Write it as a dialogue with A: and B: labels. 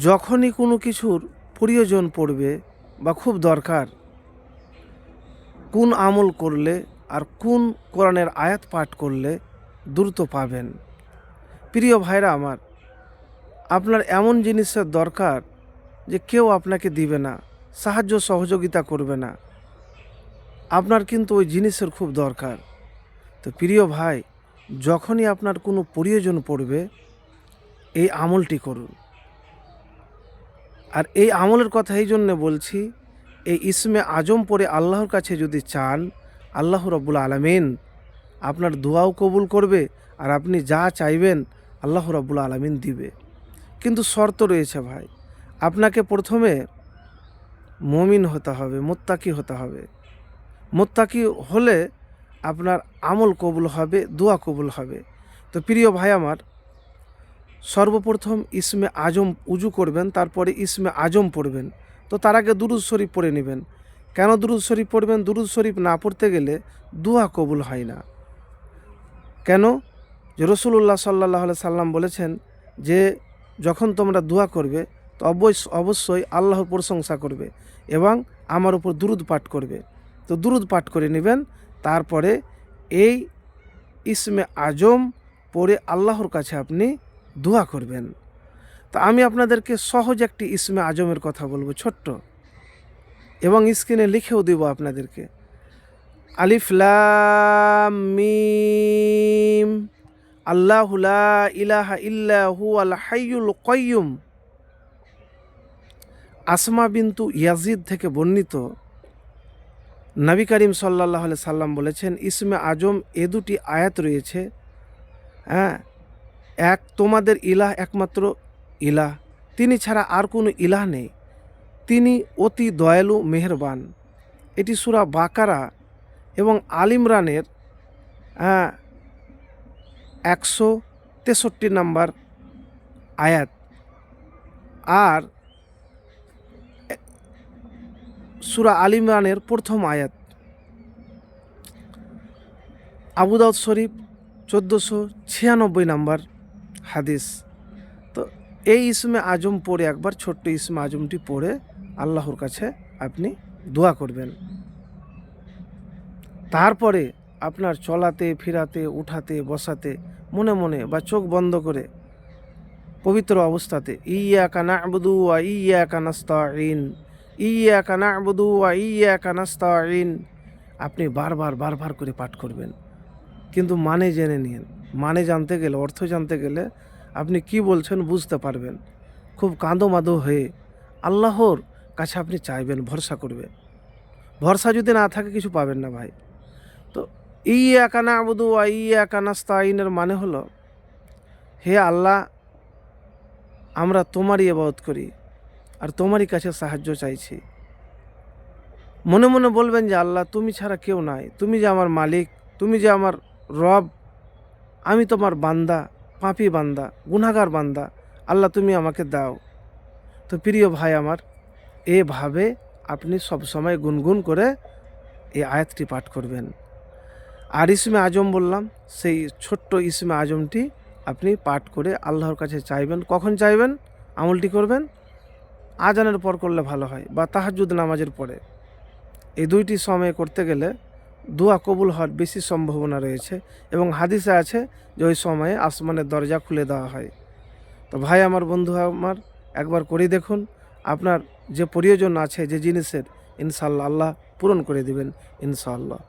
A: যখনই কোনো কিছুর প্রয়োজন পড়বে বা খুব দরকার, কোন আমল করলে আর কোন কোরআনের আয়াত পাঠ করলে দ্রুত পাবেন। প্রিয় ভাইরা আমার, আপনার এমন জিনিসের দরকার যে কেউ আপনাকে দিবে না, সাহায্য সহযোগিতা করবে না, আপনার কিন্তু ওই জিনিসের খুব দরকার। তো প্রিয় ভাই, যখনই আপনার কোনো প্রয়োজন পড়বে এই আমলটি করুন। আর এই আমলের কথা এই জন্যে বলছি, এই ইসমে আজম পড়ে আল্লাহর কাছে যদি চান, আল্লাহ রাব্বুল আলামিন আপনার দোয়াও কবুল করবে, আর আপনি যা চাইবেন আল্লাহ রাব্বুল আলামিন দিবে। কিন্তু শর্ত রয়েছে ভাই, আপনাকে প্রথমে মুমিন হতে হবে, মুত্তাকি হতে হবে। মুত্তাকি হলে আপনার আমল কবুল হবে, দোয়া কবুল হবে। তো প্রিয় ভাই আমার, সর্বপ্রথম ইসমে আজম উজু করবেন, তারপরে ইসমে আজম পড়বেন। তো তার আগে দুরুদ শরীফ পড়ে নেবেন। কেন দুরুদ শরীফ পড়বেন? দুরুদ শরীফ না পড়তে গেলে দোয়া কবুল হয় না। কেন? যে রাসূলুল্লাহ সাল্লাল্লাহু আলাইহি সাল্লাম বলেছেন যে যখন তোমরা দোয়া করবে তো অবশ্যই আল্লাহর প্রশংসা করবে এবং আমার উপর দুরুদ পাঠ করবে। তো দুরুদ পাঠ করে নেবেন, তারপরে এই ইসমে আজম পড়ে আল্লাহর কাছে আপনি দোয়া করবেন। তা আমি আপনাদেরকে সহজ একটি ইসমে আজমের কথা বলবো, ছোট্ট, এবং স্ক্রিনে লিখেও দেব আপনাদেরকে। আলিফ লাম মিম, আল্লাহু লা ইলাহা ইল্লা হুয়াল হাইয়ুল কাইয়ুম। আসমা বিনতু ইয়াজিদ থেকে বর্ণিত, নবী করিম সাল্লাল্লাহু আলাইহি সাল্লাম বলেছেন, ইসমে আজম এ দুটি আয়াত রয়েছে। হ্যাঁ, এক, তোমাদের ইলাহ একমাত্র ইলাহ, তিনি ছাড়া আর কোনো ইলাহ নেই, তিনি অতি দয়ালু মেহেরবান। এটি সূরা বাকারা এবং আল ইমরানের 163 নম্বর আয়াত। আর সূরা আল ইমরানের প্রথম আয়াত। আবু দাউদ শরীফ 1496 নম্বর হাদিস। তো এই ইসমে আজম পড়ে একবার, ছোট্ট ইসমে আজমটি পড়ে আল্লাহর কাছে আপনি দোয়া করবেন। তারপরে আপনার চলাতে ফিরাতে, উঠাতে বসাতে, মনে মনে বা চোখ বন্ধ করে পবিত্র অবস্থাতে ইয়্যাকা না'বুদু ওয়া ইয়্যাকা নাস্তাঈন, ইয়্যাকা না'বুদু ওয়া ইয়্যাকা নাস্তাঈন আপনি বারবার করে পাঠ করবেন। কিন্তু মানে জেনে নিন, মানে জানতে গেলে, অর্থ জানতে গেলে আপনি কি বলছেন বুঝতে পারবেন। খুব কাঁদো মাদো হয়ে আল্লাহর কাছে আপনি চাইবেন, ভরসা করবেন। ভরসা যদি না থাকে কিছু পাবেন না ভাই। তো ইয়্যাকা না'বুদু ওয়া ইয়্যাকা নাস্তাঈনের মানে হলো, হে আল্লাহ, আমরা তোমারই ইবাদত করি আর তোমারই কাছে সাহায্য চাইছি। মনে মনে বলবেন যে আল্লাহ, তুমি ছাড়া কেউ নাই, তুমি যে আমার মালিক, তুমি যে আমার রব, আমি তোমার বান্দা, পাপী বান্দা, গুনাহগার বান্দা, আল্লাহ তুমি আমাকে দাও। তো প্রিয় ভাই আমার, এভাবে আপনি সবসময় গুনগুন করে এই আয়াতটি পাঠ করবেন। আর ইসমে আজম বললাম, সেই ছোট্ট ইসমে আজমটি আপনি পাঠ করে আল্লাহর কাছে চাইবেন। কখন চাইবেন? আমলটি করবেন আজানের পর করলে ভালো হয়, বা তাহাজ্জুদ নামাজের পরে। এই দুইটি সময়ে করতে গেলে দোয়া কবুল হওয়ার বেশি সম্ভাবনা রয়েছে, এবং হাদিসে আছে যে ওই সময়ে আসমানের দরজা খুলে দেওয়া হয়। তো ভাই আমার, বন্ধু আমার, একবার করে দেখুন, আপনার যে প্রয়োজন আছে যে জিনিসের, ইনশাআল্লাহ আল্লাহ পূরণ করে দিবেন, ইনশাআল্লাহ।